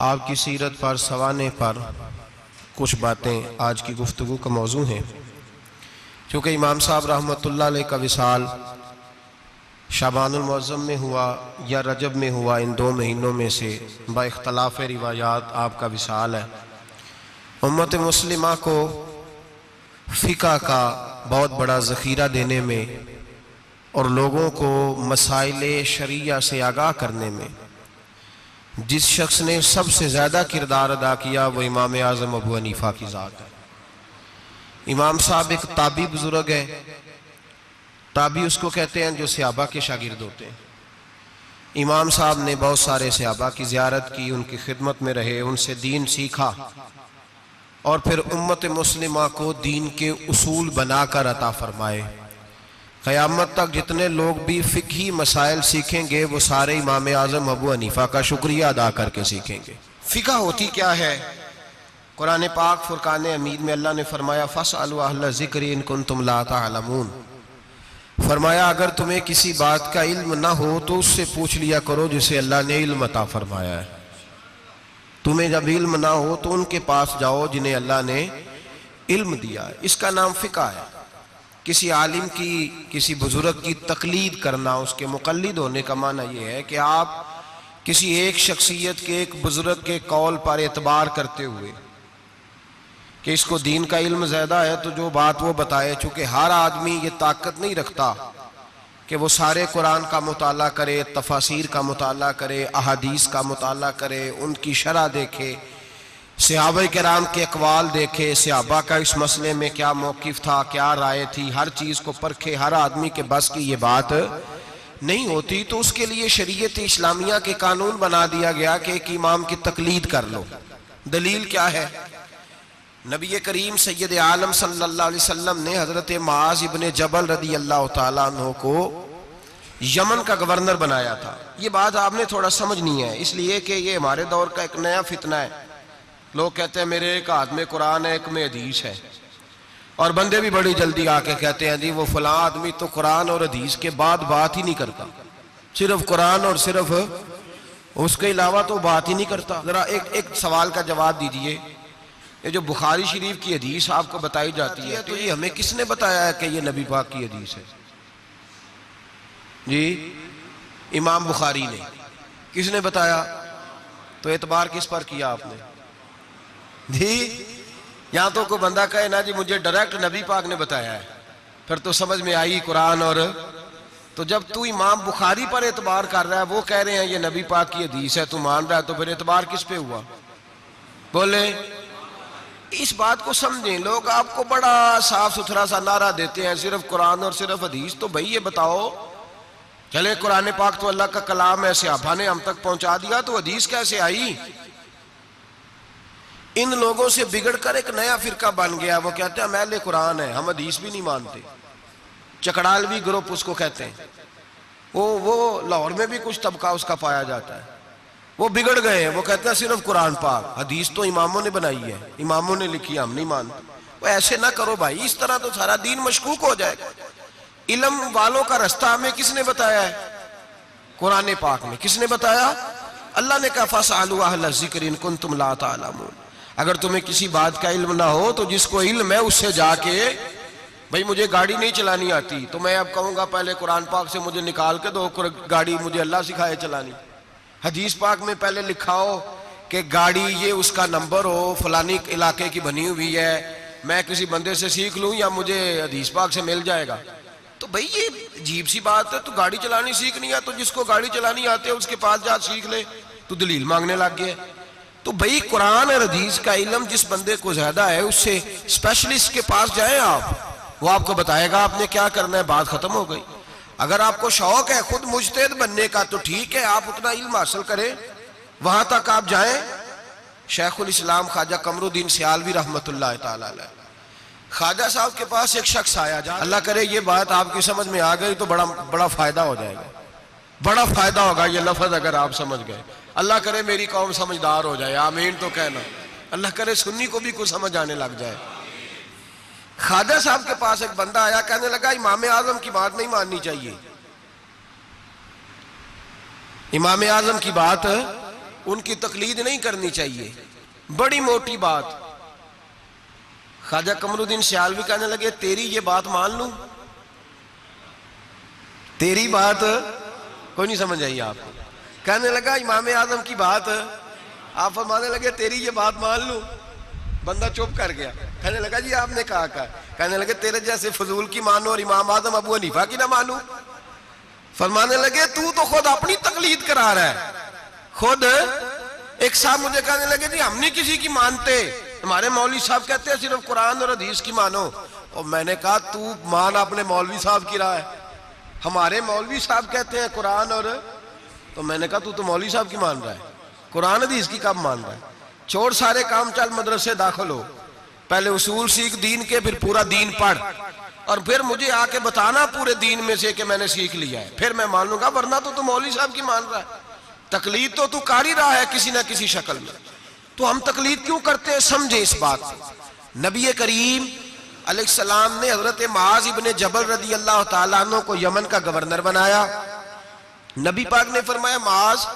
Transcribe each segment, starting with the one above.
آپ کی سیرت پر سوانے پر کچھ باتیں آج کی گفتگو کا موضوع ہیں۔ چونکہ امام صاحب رحمۃ اللہ علیہ کا وصال شعبان المعظم میں ہوا یا رجب میں ہوا، ان دو مہینوں میں سے با اختلاف روایات آپ کا وصال ہے۔ امت مسلمہ کو فقہ کا بہت بڑا ذخیرہ دینے میں اور لوگوں کو مسائل شرعیہ سے آگاہ کرنے میں جس شخص نے سب سے زیادہ کردار ادا کیا وہ امام اعظم ابو حنیفہ کی ذات ہے۔ امام صاحب ایک تابعی بزرگ ہے۔ تابعی اس کو کہتے ہیں جو صحابہ کے شاگرد ہوتے ہیں۔ امام صاحب نے بہت سارے صحابہ کی زیارت کی، ان کی خدمت میں رہے، ان سے دین سیکھا اور پھر امت مسلمہ کو دین کے اصول بنا کر عطا فرمائے۔ قیامت تک جتنے لوگ بھی فقہی مسائل سیکھیں گے وہ سارے امام اعظم ابو حنیفہ کا شکریہ ادا کر کے سیکھیں گے۔ فقہ ہوتی کیا ہے؟ قرآن پاک فرقان حمید میں اللہ نے فرمایا فَاسْأَلُوا أَهْلَ الذِّكْرِ إِن كُنتُمْ لَا تَعْلَمُونَ۔ فرمایا اگر تمہیں کسی بات کا علم نہ ہو تو اس سے پوچھ لیا کرو جسے اللہ نے علم عطا فرمایا ہے۔ تمہیں جب علم نہ ہو تو ان کے پاس جاؤ جنہیں اللہ نے علم دیا ہے۔ اس کا نام فقہ ہے۔ کسی عالم کی، کسی بزرگ کی تقلید کرنا، اس کے مقلد ہونے کا معنی یہ ہے کہ آپ کسی ایک شخصیت کے، ایک بزرگ کے قول پر اعتبار کرتے ہوئے کہ اس کو دین کا علم زیادہ ہے تو جو بات وہ بتائے، چونکہ ہر آدمی یہ طاقت نہیں رکھتا کہ وہ سارے قرآن کا مطالعہ کرے، تفاسیر کا مطالعہ کرے، احادیث کا مطالعہ کرے، ان کی شرح دیکھے، صحابہ کرام کے اقوال دیکھے، صحابہ کا اس مسئلے میں کیا موقف تھا، کیا رائے تھی، ہر چیز کو پرکھے۔ ہر آدمی کے بس کی یہ بات نہیں ہوتی، تو اس کے لیے شریعت اسلامیہ کے قانون بنا دیا گیا کہ ایک امام کی تقلید کر لو۔ دلیل کیا ہے؟ نبی کریم سید عالم صلی اللہ علیہ وسلم نے حضرت معاذ ابن جبل رضی اللہ تعالیٰ عنہ کو یمن کا گورنر بنایا تھا۔ یہ بات آپ نے تھوڑا سمجھنی ہے، اس لیے کہ یہ ہمارے دور کا ایک نیا فتنہ ہے۔ لوگ کہتے ہیں میرے ایک ہاتھ میں قرآن ہے، ایک میں حدیث ہے، اور بندے بھی بڑی جلدی آ کے کہتے ہیں جی وہ فلاں آدمی تو قرآن اور حدیث کے بعد بات ہی نہیں کرتا، صرف قرآن اور صرف اس کے علاوہ تو بات ہی نہیں کرتا۔ ذرا ایک سوال کا جواب دیجئے، یہ جو بخاری شریف کی حدیث آپ کو بتائی جاتی ہے تو یہ ہمیں کس نے بتایا ہے کہ یہ نبی پاک کی حدیث ہے؟ جی امام بخاری نے۔ کس نے بتایا؟ تو اعتبار کس پر کیا آپ نے؟ جی یہاں تو کوئی بندہ کہے نا جی مجھے ڈائریکٹ نبی پاک نے بتایا ہے، پھر تو سمجھ میں آئی قرآن۔ اور تو جب تو امام بخاری پر اعتبار کر رہا ہے، وہ کہہ رہے ہیں یہ نبی پاک کی حدیث ہے، تو مان رہا ہے، تو پھر اعتبار کس پہ ہوا؟ بولے اس بات کو سمجھیں۔ لوگ آپ کو بڑا صاف ستھرا سا نعرہ دیتے ہیں صرف قرآن اور صرف حدیث، تو بھئی یہ بتاؤ چلے قرآن پاک تو اللہ کا کلام ہے، صحابہ نے ہم تک پہنچا دیا، تو حدیث کیسے آئی؟ ان لوگوں سے بگڑ کر ایک نیا فرقہ بن گیا، وہ کہتے ہیں ہم اہل قرآن ہیں، ہم حدیث بھی نہیں مانتے۔ چکڑالوی گروپ اس کو کہتے ہیں۔ وہ لاہور میں بھی کچھ طبقہ اس کا پایا جاتا ہے۔ وہ بگڑ گئے ہیں، وہ کہتے ہیں صرف قرآن پاک، حدیث تو اماموں نے بنائی ہے، اماموں نے لکھی ہے، ہم نہیں مانتے۔ وہ ایسے نہ کرو بھائی، اس طرح تو سارا دین مشکوک ہو جائے گا۔ علم والوں کا رستہ ہمیں کس نے بتایا ہے؟ قرآن پاک میں۔ کس نے بتایا؟ اللہ نے کہا فَاسْأَلُوا أَهْلَ الذِّكْرِ إِن كُنتُمْ لَا تَعْلَمُونَ۔ اگر تمہیں کسی بات کا علم نہ ہو تو جس کو علم ہے اس سے جا کے، بھئی مجھے گاڑی نہیں چلانی آتی تو میں اب کہوں گا پہلے قرآن پاک سے مجھے نکال کے دو گاڑی، مجھے اللہ سکھائے چلانی۔ حدیث پاک میں پہلے لکھا ہو کہ گاڑی یہ اس کا نمبر ہو، فلانی علاقے کی بنی ہوئی ہے، میں کسی بندے سے سیکھ لوں یا مجھے حدیث پاک سے مل جائے گا؟ تو بھئی یہ عجیب سی بات ہے، تو گاڑی چلانی سیکھنی ہے تو جس کو گاڑی چلانی آتے ہے اس کے پاس جا سیکھ لے، تو دلیل مانگنے لگ گئے۔ تو بھئی قرآن اور حدیث کا علم جس بندے کو زیادہ ہے اس سے اسپیشلسٹ کے پاس جائیں آپ، وہ آپ کو بتائے گا آپ نے کیا کرنا ہے، بات ختم ہو گئی۔ اگر آپ کو شوق ہے خود مجتہد بننے کا تو ٹھیک ہے، آپ اتنا علم حاصل کریں، وہاں تک آپ جائیں۔ شیخ الاسلام خواجہ قمر الدین سیالوی رحمۃ اللہ تعالی علیہ، خواجہ صاحب کے پاس ایک شخص آیا، اللہ کرے یہ بات آپ کی سمجھ میں آ گئی تو بڑا فائدہ ہو جائے گا، بڑا فائدہ ہوگا یہ لفظ اگر آپ سمجھ گئے۔ اللہ کرے میری قوم سمجھدار ہو جائے، آمین تو کہنا۔ اللہ کرے سنی کو بھی کچھ سمجھ آنے لگ جائے۔ خواجہ صاحب کے پاس ایک بندہ آیا، کہنے لگا امام اعظم کی بات نہیں ماننی چاہیے، امام اعظم کی بات ان کی تقلید نہیں کرنی چاہیے. بڑی موٹی بات. خواجہ قمر الدین سیالوی کہنے لگے تیری یہ بات مان لوں؟ تیری بات کوئی نہیں سمجھ آئی آپ کو. کہنے لگا امام اعظم کی بات. آپ فرمانے لگے تیری یہ بات مان لوں؟ بندہ چپ کر گیا. کہنے لگا جی آپ نے کہا. کہنے لگے تیرے جیسے فضول کی مانو اور امام اعظم ابو حنیفہ کی نہ مانو. فرمانے لگے تو خود اپنی تقلید کرا رہا ہے. خود ایک صاحب مجھے کہنے لگے جی ہم نہیں کسی کی مانتے, ہمارے مولوی صاحب کہتے ہیں صرف قرآن اور حدیث کی مانو. اور میں نے کہا تو مان اپنے مولوی صاحب کی رائے. ہمارے مولوی صاحب کہتے ہیں قرآن اور, تو میں نے کہا تو مولوی صاحب کی مان رہا ہے, قرآن حدیث کی کب مان رہا ہے؟ چھوڑ سارے کام, چل مدرسے داخل ہو, پہلے اصول سیکھ دین کے, پھر پورا دین پڑھ, اور پھر مجھے آ کے بتانا پورے دین میں سے کہ میں نے سیکھ لیا ہے, پھر میں مان لوں گا. ورنہ تو مولوی صاحب کی مان رہا ہے. تقلید تو کر ہی رہا ہے کسی نہ کسی شکل میں. تو ہم تقلید کیوں کرتے ہیں؟ سمجھے اس بات سے. نبی کریم علیہ السلام نے حضرت معاذ ابن جبل رضی اللہ تعالیٰ عنہ کو یمن کا گورنر بنایا. نبی پاک نے فرمایا معاذ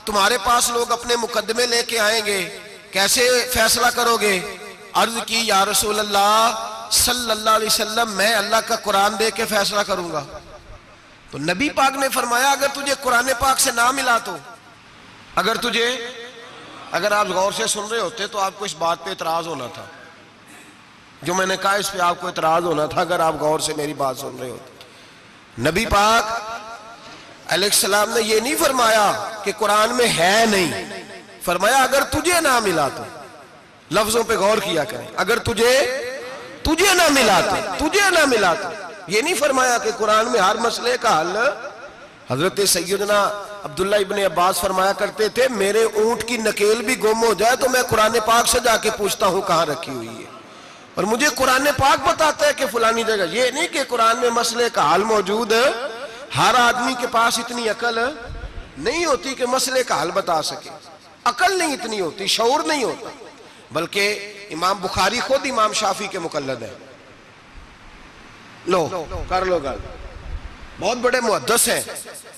تمہارے پاس لوگ اپنے مقدمے لے کے آئیں گے, کیسے فیصلہ کرو گے؟ عرض کی یا رسول اللہ صلی اللہ علیہ وسلم میں اللہ کا قرآن دے کے فیصلہ کروں گا. تو نبی پاک نے فرمایا اگر تجھے قرآن پاک سے نہ ملا تو, اگر آپ غور سے سن رہے ہوتے تو آپ کو اس بات پہ اعتراض ہونا تھا جو میں نے کہا, اس پہ آپ کو اعتراض ہونا تھا اگر آپ غور سے میری بات سن رہے ہوتے. نبی پاک علیہ السلام نے یہ نہیں فرمایا کہ قرآن میں ہے نہیں, فرمایا اگر تجھے نہ ملا تو. لفظوں پہ غور کیا کریں. اگر تجھے نہ ملا تو, یہ نہیں فرمایا کہ قرآن میں ہر مسئلے کا حل. حضرت سیدنا عبداللہ ابن عباس فرمایا کرتے تھے میرے اونٹ کی نکیل بھی گم ہو جائے تو میں قرآن پاک سے جا کے پوچھتا ہوں کہاں رکھی ہوئی ہے, اور مجھے قرآن پاک بتاتا ہے کہ فلانی جگہ. یہ نہیں کہ قرآن میں مسئلے کا حل موجود ہے. ہر آدمی کے پاس اتنی عقل نہیں ہوتی کہ مسئلے کا حل بتا سکے. عقل نہیں اتنی ہوتی, شعور نہیں ہوتا. بلکہ امام بخاری خود امام شافعی کے مقلد ہیں. لو کر لو گل, بہت بڑے محدث ہیں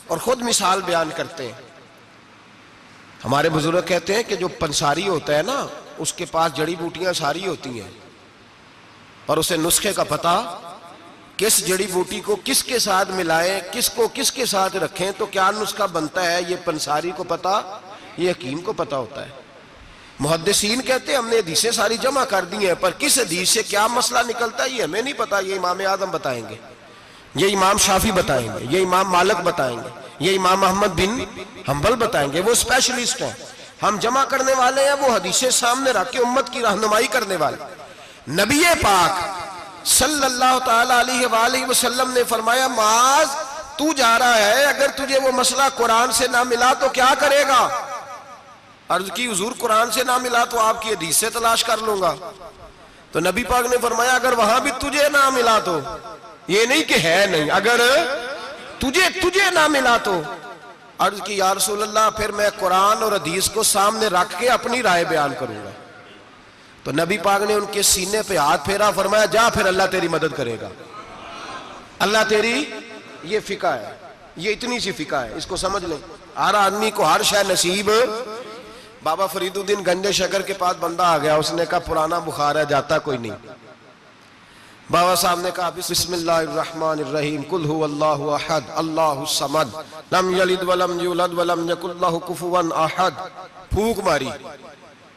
اور خود مثال بیان کرتے ہیں. ہمارے بزرگ کہتے ہیں کہ جو پنساری ہوتا ہے نا اس کے پاس جڑی بوٹیاں ساری ہوتی ہیں, اور اسے نسخے کا پتہ, کس جڑی بوٹی کو کس کے ساتھ ملائیں, کس کو کس کے ساتھ رکھیں تو کیا نسخہ بنتا ہے, یہ پنساری کو پتہ, یہ حکیم کو پتہ ہوتا ہے. محدثین کہتے ہیں ہم نے حدیثیں ساری جمع کر دی ہیں, پر کس حدیث سے کیا مسئلہ نکلتا ہے یہ ہمیں نہیں پتا. یہ امام اعظم بتائیں گے, یہ امام شافعی بتائیں گے, یہ امام مالک بتائیں گے, یہ امام احمد بن حنبل بتائیں گے. وہ اسپیشلسٹ ہیں, ہم جمع کرنے والے ہیں, وہ حدیثیں سامنے رکھ کے امت کی رہنمائی کرنے والے. نبی پاک صلی اللہ تعالی علیہ وآلہ وسلم نے فرمایا معاذ تو جا رہا ہے, اگر تجھے وہ مسئلہ قرآن سے نہ ملا تو کیا کرے گا؟ عرض کی حضور قرآن سے نہ ملا تو آپ کی حدیث سے تلاش کر لوں گا. تو نبی پاک نے فرمایا اگر وہاں بھی تجھے نہ ملا تو, یہ نہیں کہ ہے نہیں, اگر تجھے نہ ملا تو. عرض کی یا رسول اللہ پھر میں قرآن اور حدیث کو سامنے رکھ کے اپنی رائے بیان کروں گا. تو نبی پاک نے ان کے سینے پہ ہاتھ پھیرا, فرمایا جا پھر اللہ تیری مدد کرے گا. اللہ تیری, یہ فقہ ہے, یہ اتنی سی فقہ ہے, اس کو سمجھ لیں. ہر آدمی کو ہر شے نصیب. بابا فرید الدین گنج شکر کے پاس بندہ آ گیا, اس نے کہا پرانا بخار ہے جاتا کوئی نہیں. بابا صاحب نے کہا بسم اللہ الرحمن الرحیم قل هو اللہ احد اللہ الصمد لم یلد ولم یولد ولم یکن لہ کفوا احد. پھونک ماری,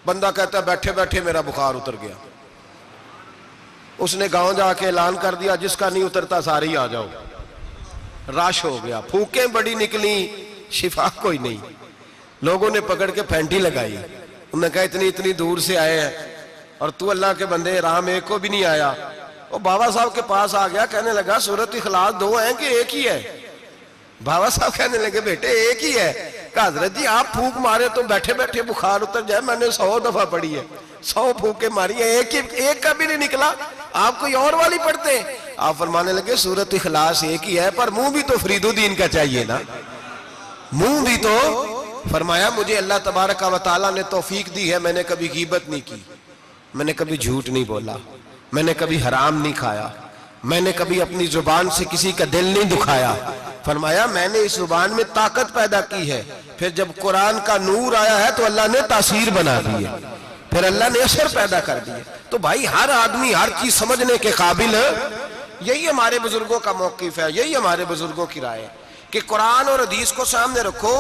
بندہ کہتا ہے بیٹھے بیٹھے میرا بخار اتر گیا. اس نے گاؤں جا کے اعلان کر دیا جس کا نہیں اترتا سارے ہی آ جاؤ. رش ہو گیا, پھونکیں بڑی نکلی, شفا کوئی نہیں. لوگوں نے پکڑ کے پھینٹی لگائی, انہوں نے کہا اتنی دور سے آئے ہیں اور تو اللہ کے بندے رام ایک کو بھی نہیں آیا. وہ بابا صاحب کے پاس آ گیا, کہنے لگا سورت اخلاص 2 ہیں کہ ایک ہی ہے؟ بابا صاحب کہنے لگے بیٹے ایک ہی ہے. کہا حضرت جی آپ پھونک مارے تو بیٹھے بیٹھے بخار اتر جائے, میں نے 100 دفعہ پڑھی ہے, 100 پھونکیں ماری ہیں, ایک کا بھی نہیں نکلا, آپ کوئی اور والی پڑھتے ہیں. آپ فرمانے لگے سورت اخلاص ایک ہی ہے پر منہ بھی تو فرید الدین کا چاہیے نا, منہ بھی تو. فرمایا مجھے اللہ تبارک و تعالیٰ نے توفیق دی ہے, میں نے کبھی غیبت نہیں کی, میں نے کبھی جھوٹ نہیں بولا, میں نے کبھی حرام نہیں کھایا, میں نے کبھی اپنی زبان سے کسی کا دل نہیں دکھایا. فرمایا میں نے اس زبان میں طاقت پیدا کی ہے، پھر جب قرآن کا نور آیا ہے تو اللہ نے تاثیر بنا دی ہے، پھر اللہ نے اثر پیدا کر دی ہے۔ تو بھائی ہر آدمی ہر چیز سمجھنے کے قابل ہے۔ یہی ہمارے بزرگوں کا موقف ہے، یہی ہمارے بزرگوں کی رائے ہے کہ قرآن اور حدیث کو سامنے رکھو،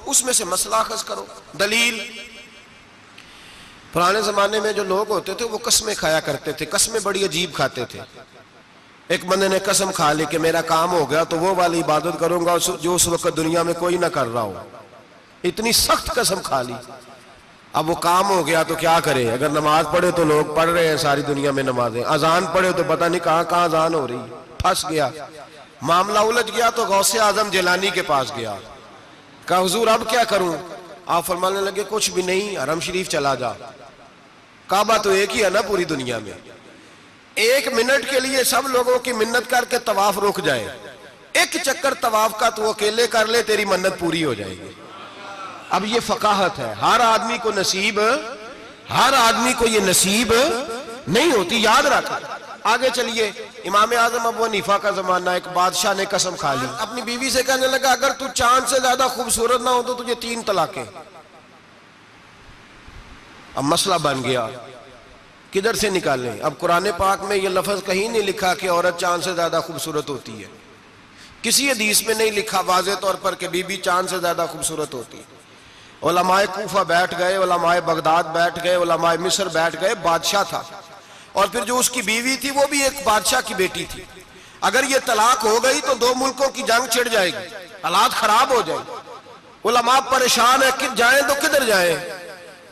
اس میں سے مسئلہ اخذ کرو۔ دلیل، پرانے زمانے میں جو لوگ ہوتے تھے وہ قسمیں کھایا کرتے تھے، قسمیں بڑی عجیب کھاتے تھے۔ ایک بندے نے قسم کھا لی کہ میرا کام ہو گیا تو وہ والی عبادت کروں گا جو اس وقت دنیا میں کوئی نہ کر رہا ہو۔ اتنی سخت قسم کھا لی۔ اب وہ کام ہو گیا تو کیا کرے؟ اگر نماز پڑھے تو لوگ پڑھ رہے ہیں ساری دنیا میں نمازیں، اذان پڑھے تو پتہ نہیں کہاں کہاں اذان ہو رہی، پھنس گیا۔ معاملہ الجھ گیا تو غوث اعظم جیلانی کے پاس گیا، کہا حضور اب کیا کروں؟ آپ فرمانے لگے کچھ بھی نہیں، حرم شریف چلا جا، کعبہ تو ایک ہی ہے نا پوری دنیا میں۔ 1 منٹ کے لیے سب لوگوں کی منت کر کے طواف رک جائے، ایک چکر طواف کا تو اکیلے کر لے، تیری منت پوری ہو جائے گی۔ اب یہ فقاہت ہے، ہر آدمی کو یہ نصیب نہیں ہوتی، یاد رکھ۔ آگے چلیے، امام اعظم ابو حنیفہ کا زمانہ، ایک بادشاہ نے قسم کھا لی، اپنی بیوی سے کہنے لگا اگر تو چاند سے زیادہ خوبصورت نہ ہو تو تجھے 3 طلاقیں۔ اب مسئلہ بن گیا، کدھر سے نکالیں؟ اب قرآن پاک میں یہ لفظ کہیں نہیں لکھا کہ عورت چاند سے زیادہ خوبصورت ہوتی ہے، کسی حدیث میں نہیں لکھا واضح طور پر کہ بی بی چاند سے زیادہ خوبصورت ہوتی ہے۔ علماء کوفہ بیٹھ گئے، علماء بغداد بیٹھ گئے، علماء مصر بیٹھ گئے، بادشاہ تھا، اور پھر جو اس کی بیوی تھی وہ بھی ایک بادشاہ کی بیٹی تھی۔ اگر یہ طلاق ہو گئی تو 2 ملکوں کی جنگ چھڑ جائے گی، حالات خراب ہو جائیں۔ علماء پریشان ہیں کہ جائیں تو کدھر جائیں؟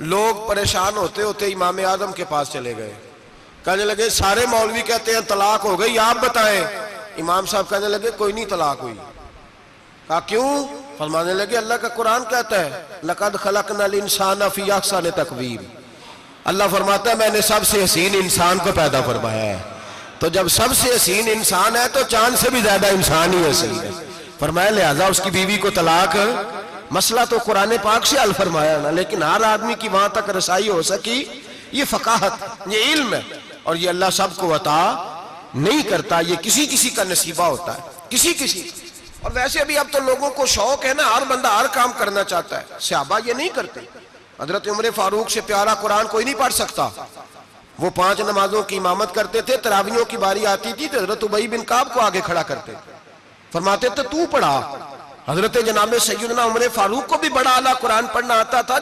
لوگ پریشان ہوتے ہوتے امام اعظم کے پاس چلے گئے، کہنے لگے سارے مولوی کہتے ہیں طلاق ہو گئی، آپ بتائیں۔ امام صاحب کہنے لگے کوئی نہیں طلاق ہوئی۔ کہا کیوں؟ فرمانے لگے اللہ کا قرآن کہتا ہے لَقَدْ خَلَقْنَا الْإِنسَانَ فِي أَحْسَنِ تَقْوِيمٍ، اللہ فرماتا ہے میں نے سب سے حسین انسان کو پیدا فرمایا ہے، تو جب سب سے حسین انسان ہے تو چاند سے بھی زیادہ انسان ہی حسین ہے۔ فرمایا لہذا اس کی بیوی کو طلاق، مسئلہ تو قرآن پاک سے حل فرمایا نا، لیکن ہر آدمی کی وہاں تک رسائی ہو سکی، یہ فقاہت، یہ علم ہے، اور یہ اللہ سب کو عطا نہیں کرتا، یہ کسی کسی کا نصیبہ ہوتا ہے، کسی۔ اور ویسے بھی اب تو لوگوں کو شوق ہے نا، ہر بندہ ہر کام کرنا چاہتا ہے، صحابہ یہ نہیں کرتے۔ حضرت عمر فاروق سے پیارا قرآن کوئی نہیں پڑھ سکتا، وہ 5 نمازوں کی امامت کرتے تھے، تراویحوں کی باری آتی تھی تو حضرت ابی بن کعب کو آگے کھڑا کرتے، فرماتے تھے تو پڑھا۔ حضرت جناب سیدنا عمر فاروق کو بھی بڑا اعلیٰ قرآن پڑھنا آتا تھا،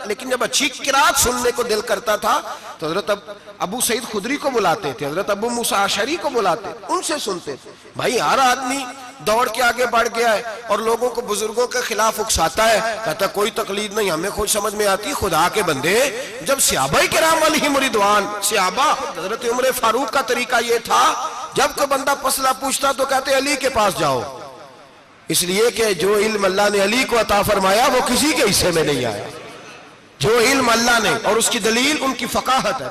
لیکن جب اچھی قرات سننے کو دل کرتا تھا تو حضرت ابو سعید خدری کو بلاتے تھے، حضرت ابو موسیٰ اشعری کو بلاتے، ان سے سنتے تھے۔ بھائی ہر آدمی دوڑ کے آگے بڑھ گیا ہے اور لوگوں کو بزرگوں کے خلاف اکساتا ہے، کہتا کوئی تقلید نہیں، ہمیں خود سمجھ میں آتی۔ خدا کے بندے، جب صحابہ کرام علیہم رضوان، صحابہ، حضرت عمر فاروق کا طریقہ یہ تھا جب کوئی بندہ مسئلہ پوچھتا تو کہتے علی کے پاس جاؤ، اس لیے کہ جو علم اللہ نے علی کو عطا فرمایا وہ کسی کے حصے میں نہیں آیا، جو علم اللہ نے، اور اس کی دلیل ان کی فقاہت ہے۔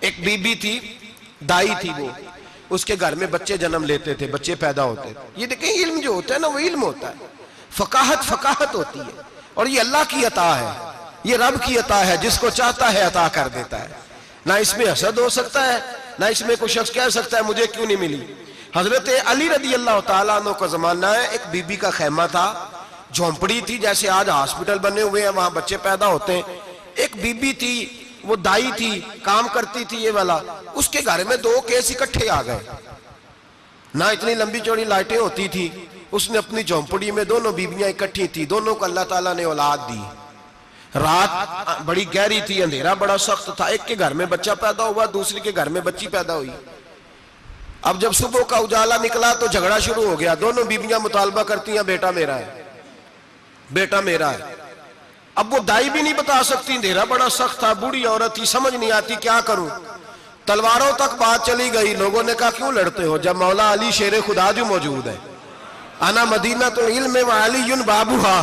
ایک بی بی تھی، دائی تھی، وہ اس کے گھر میں بچے جنم لیتے تھے، بچے پیدا ہوتے تھے۔ یہ دیکھیں علم جو ہوتا ہے نا وہ علم ہوتا ہے، فقاہت ہوتی ہے، اور یہ اللہ کی عطا ہے، یہ رب کی عطا ہے، جس کو چاہتا ہے عطا کر دیتا ہے۔ نہ اس میں حسد ہو سکتا ہے، نہ اس میں کوئی شخص کہہ سکتا ہے مجھے کیوں نہیں ملی۔ حضرت علی رضی اللہ تعالیٰ عنہ کا زمانہ ہے، ایک بی بی کا خیمہ تھا، جھونپڑی تھی، جیسے آج ہاسپٹل بنے ہوئے ہیں وہاں بچے پیدا ہوتے ہیں۔ ایک بی بی تھی، وہ دائی تھی، کام کرتی تھی یہ والا، اس کے گھر میں 2 کیس اکٹھے آ گئے، نہ اتنی لمبی چوڑی لائٹیں ہوتی تھی، اس نے اپنی جھونپڑی میں دونوں بیویاں اکٹھی تھی، دونوں کو اللہ تعالیٰ نے اولاد دی۔ رات بڑی گہری تھی، اندھیرا بڑا سخت تھا، ایک کے گھر میں بچہ پیدا ہوا، دوسری کے گھر میں بچی پیدا ہوئی۔ اب جب صبح کا اجالا نکلا تو جھگڑا شروع ہو گیا، دونوں بیویاں مطالبہ کرتی ہیں بیٹا میرا ہے، بیٹا میرا ہے۔ اب وہ دائی بھی نہیں بتا سکتی، اندھیرا بڑا سخت تھا، بوڑھی عورت تھی، سمجھ نہیں آتی کیا کروں۔ تلواروں تک بات چلی گئی، لوگوں نے کہا کیوں لڑتے ہو جب مولا علی شیر خدا جو موجود ہے، انا مدینہ تو علم و علی بابوہا،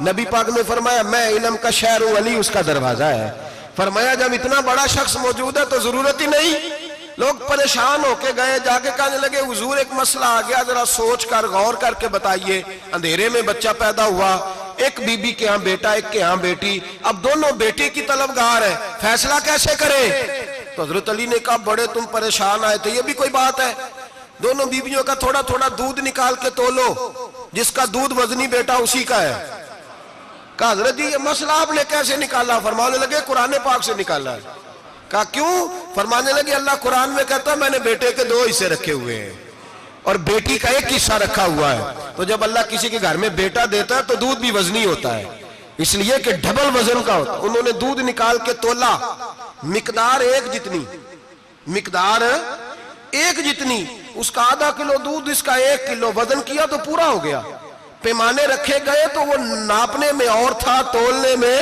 نبی پاک نے فرمایا میں علم کا شہر ہوں، علی اس کا دروازہ ہے۔ فرمایا جب اتنا بڑا شخص موجود ہے تو ضرورت ہی نہیں۔ لوگ پریشان ہو کے گئے، جا کے کہنے لگے حضور ایک مسئلہ آ گیا، ذرا سوچ کر غور کر کے بتائیے۔ اندھیرے میں بچہ پیدا ہوا، ایک بی بی کے ہاں بیٹا، ایک کے ہاں بیٹی، اب دونوں بیٹے کی طلبگار ہے، فیصلہ کیسے کریں؟ تو حضرت علی نے کہا بڑے تم پریشان آئے تھے، یہ بھی کوئی بات ہے؟ دونوں بیویوں کا تھوڑا تھوڑا دودھ نکال کے تولو، جس کا دودھ وزنی بیٹا اسی کا ہے. کہا حضرت جی یہ مسئلہ آپ نے کیسے نکالا؟ فرمانے لگے قرآن پاک سے نکالا ہے. کہا کیوں؟ فرمانے لگے اللہ قرآن میں کہتا ہے میں نے بیٹے کے 2 حصے رکھے ہوئے ہیں اور بیٹی کا 1 حصہ رکھا ہوا ہے. تو جب اللہ کسی کے گھر میں بیٹا دیتا ہے تو دودھ بھی وزنی ہوتا ہے، اس لیے کہ ڈبل وزن کا ہوتا. انہوں نے دودھ نکال کے تولا، مقدار 1 جتنی، مقدار 1 جتنی، اس کا ½ کلو دودھ، اس کا 1 کلو، وزن کیا تو پورا ہو گیا. پیمانے رکھے گئے تو وہ ناپنے میں اور تھا، تولنے میں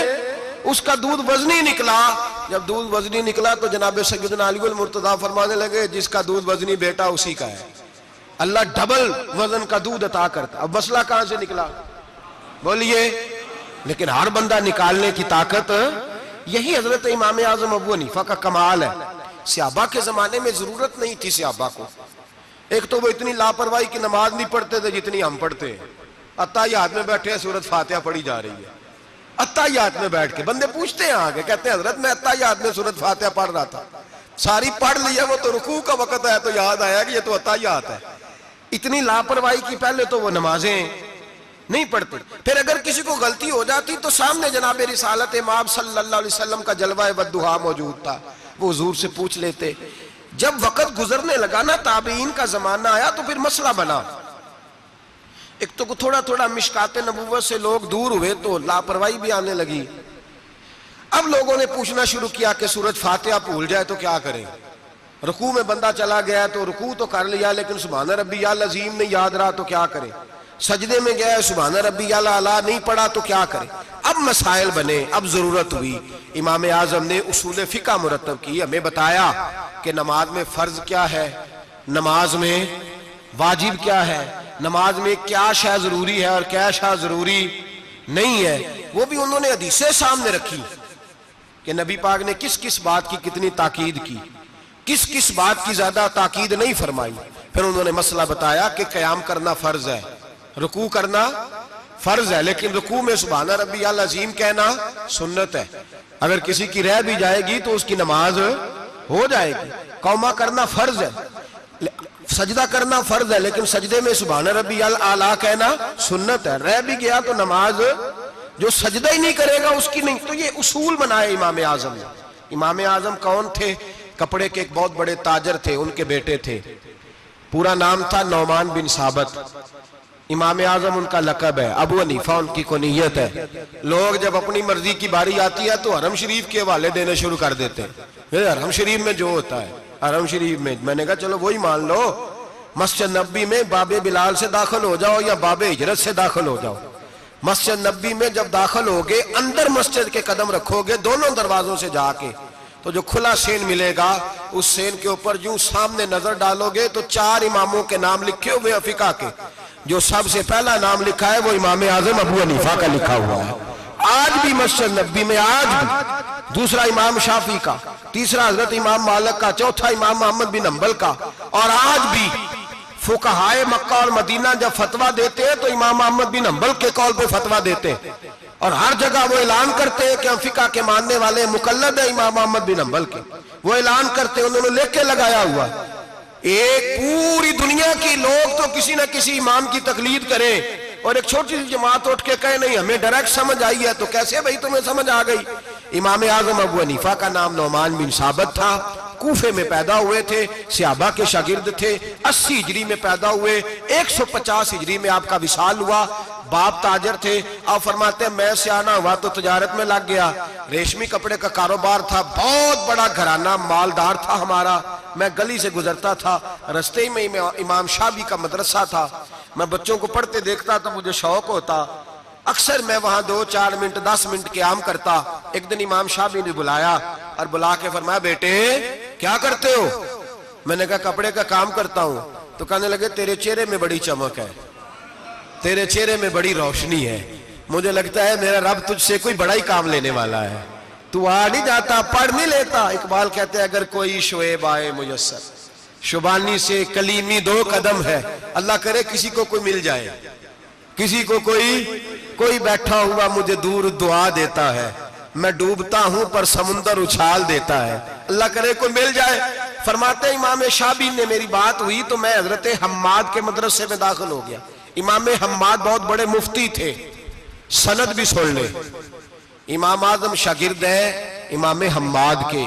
اس کا دودھ وزنی نکلا. جب دودھ وزنی نکلا تو جناب سیدنا علی المرتضیٰ فرمانے لگے جس کا دودھ وزنی بیٹا اسی کا ہے. اللہ ڈبل وزن کا دودھ عطا کرتا. اب مسئلہ کہاں سے نکلا بولیے؟ لیکن ہر بندہ نکالنے کی طاقت، یہی حضرت امام اعظم ابو حنیفہ کا کمال ہے. صحابہ کے زمانے میں ضرورت نہیں تھی صحابہ کو. ایک تو وہ اتنی لاپرواہی کی نماز نہیں پڑھتے تھے جتنی ہم پڑھتے ہیں. اتحیات میں بیٹھے ہیں، سورۃ فاتحہ پڑھی جا رہی ہے. اتحیات میں بیٹھ کے بندے پوچھتے ہیں آگے، کہتے ہیں حضرت میں اتحیات میں سورۃ فاتحہ پڑھ رہا تھا، ساری پڑھ لی ہے، وہ تو رکوع کا وقت ہے تو یاد آیا کہ یہ تو اتحیات ہے. اتنی لاپرواہی کی پہلے تو وہ نمازیں نہیں پڑھتے. پھر اگر کسی کو غلطی ہو جاتی تو سامنے جناب رسالت مآب صلی اللہ علیہ وسلم کا جلوہ والضحیٰ موجود تھا، وہ حضور سے پوچھ لیتے. جب وقت گزرنے لگا نا، تابعین کا زمانہ آیا تو پھر مسئلہ بنا. ایک تو تھوڑا تھوڑا مشکات نبوت سے لوگ دور ہوئے تو لاپرواہی بھی آنے لگی. اب لوگوں نے پوچھنا شروع کیا کہ سورۃ فاتحہ بھول جائے تو کیا کریں؟ رکوع میں بندہ چلا گیا تو رکوع تو کر لیا لیکن سبحان ربی العظیم نہیں یاد رہا تو کیا کرے؟ سجدے میں گیا سبحان ربی الاعلیٰ نہیں پڑھا تو کیا کرے؟ اب مسائل بنے، اب ضرورت ہوئی. امام اعظم نے اصول فقہ مرتب کی، ہمیں بتایا کہ نماز میں فرض کیا ہے، نماز میں واجب کیا ہے، نماز میں کیا شے ضروری ہے اور کیا شے ضروری نہیں ہے. وہ بھی انہوں نے حدیثیں سامنے رکھی کہ نبی پاک نے کس کس بات کی کتنی تاکید کی، کس کس بات کی زیادہ تاکید نہیں فرمائی. پھر انہوں نے مسئلہ بتایا کہ قیام کرنا فرض ہے، رکوع کرنا فرض ہے، لیکن رکوع میں سبحان ربی العظیم کہنا سنت ہے. اگر کسی کی رہ بھی جائے گی تو اس کی نماز ہو جائے گی. قوما کرنا فرض ہے، سجدہ کرنا فرض ہے، لیکن سجدے میں سبحان ربی الاعلیٰ کہنا سنت ہے. رہ بھی گیا تو نماز، جو سجدہ ہی نہیں کرے گا اس کی نہیں. تو یہ اصول بنائے امام اعظم نے. امام اعظم کون تھے؟ کپڑے کے ایک بہت بڑے تاجر تھے، ان کے بیٹے تھے، پورا نام تھا نعمان بن ثابت. امام اعظم ان کا لقب ہے، ابو حنیفہ ان کی کنیت ہے. لوگ جب اپنی مرضی کی باری آتی ہے تو حرم شریف کے حوالے دینے شروع کر دیتے ہیں. حرم شریف میں جو ہوتا ہے، حرم شریف میں، میں نے کہا چلو وہی مان لو. مسجد نبی میں باب بلال سے داخل ہو جاؤ یا باب ہجرت سے داخل ہو جاؤ. مسجد نبی میں جب داخل ہوگے، اندر مسجد کے قدم رکھو گے دونوں دروازوں سے جا کے، تو جو کھلا سین ملے گا، اس سین کے اوپر جو سامنے نظر ڈالو گے تو 4 اماموں کے نام لکھے ہوئے فقہ کے. جو سب سے پہلا نام لکھا ہے وہ امام اعظم ابو حنیفہ کا لکھا ہوا ہے. آج بھی مسجد نبی میں، آج بھی. دوسرا امام شافعی کا، تیسرا حضرت امام مالک کا، چوتھا امام محمد بن حنبل کا. اور آج بھی فقہائے مکہ اور مدینہ جب فتویٰ دیتے ہیں تو امام محمد بن حنبل کے قول پہ فتویٰ دیتے ہیں، اور ہر جگہ وہ اعلان کرتے ہیں کہ ہم فقہ کے ماننے والے مقلد ہیں امام محمد بن حنبل کے. وہ اعلان کرتے ہیں، انہوں نے لکھ کے لگایا ہوا. ایک پوری دنیا کی لوگ تو کسی نہ کسی امام کی تقلید کریں، اور ایک چھوٹی سی جماعت اٹھ کے کہے نہیں ہمیں ڈائریکٹ سمجھ آئی ہے. تو کیسے بھائی تمہیں سمجھ آ گئی؟ امام اعظم ابو حنیفہ کا نام نعمان بن ثابت تھا، کوفے میں پیدا ہوئے تھے، صحابہ کے شاگرد تھے. 80 ہجری میں پیدا ہوئے، 150 ہجری میں آپ کا وصال ہوا. باپ تاجر تھے. آپ فرماتے ہیں میں سیانا ہوا تو تجارت میں لگ گیا. ریشمی کپڑے کا کاروبار تھا، بہت بڑا گھرانہ مالدار تھا ہمارا. میں گلی سے گزرتا تھا، رستے میں امام شافعی کا مدرسہ تھا. میں بچوں کو پڑھتے دیکھتا تو مجھے شوق ہوتا، اکثر میں وہاں 2-4 منٹ 10 منٹ قیام کرتا. ایک دن امام شافعی نے بلایا اور بلا کے فرمایا بیٹے کیا کرتے ہو؟ میں نے کہا کپڑے کا کام کرتا ہوں. تو کہنے لگے تیرے چہرے میں بڑی چمک ہے، تیرے چہرے میں بڑی روشنی ہے، مجھے لگتا ہے میرا رب تجھ سے کوئی بڑا ہی کام لینے والا ہے، تو آ نہیں جاتا، پڑھ نہیں لیتا. اقبال کہتے ہیں اگر کوئی شعیب آئے میسر، شبانی سے کلیمی 2 قدم ہے. اللہ کرے کسی کو کوئی مل جائے، کسی کو کوئی بیٹھا ہوا مجھے دور دعا دیتا ہے، میں ڈوبتا ہوں پر سمندر اچھال دیتا ہے. اللہ کرے کوئی مل جائے. فرماتے امام شافعی نے میری بات ہوئی تو میں حضرت حماد کے مدرسے میں داخل ہو گیا. امام حماد بہت بڑے مفتی تھے، سند بھی سن لے۔ امام اعظم شاگرد ہیں امام حماد کے،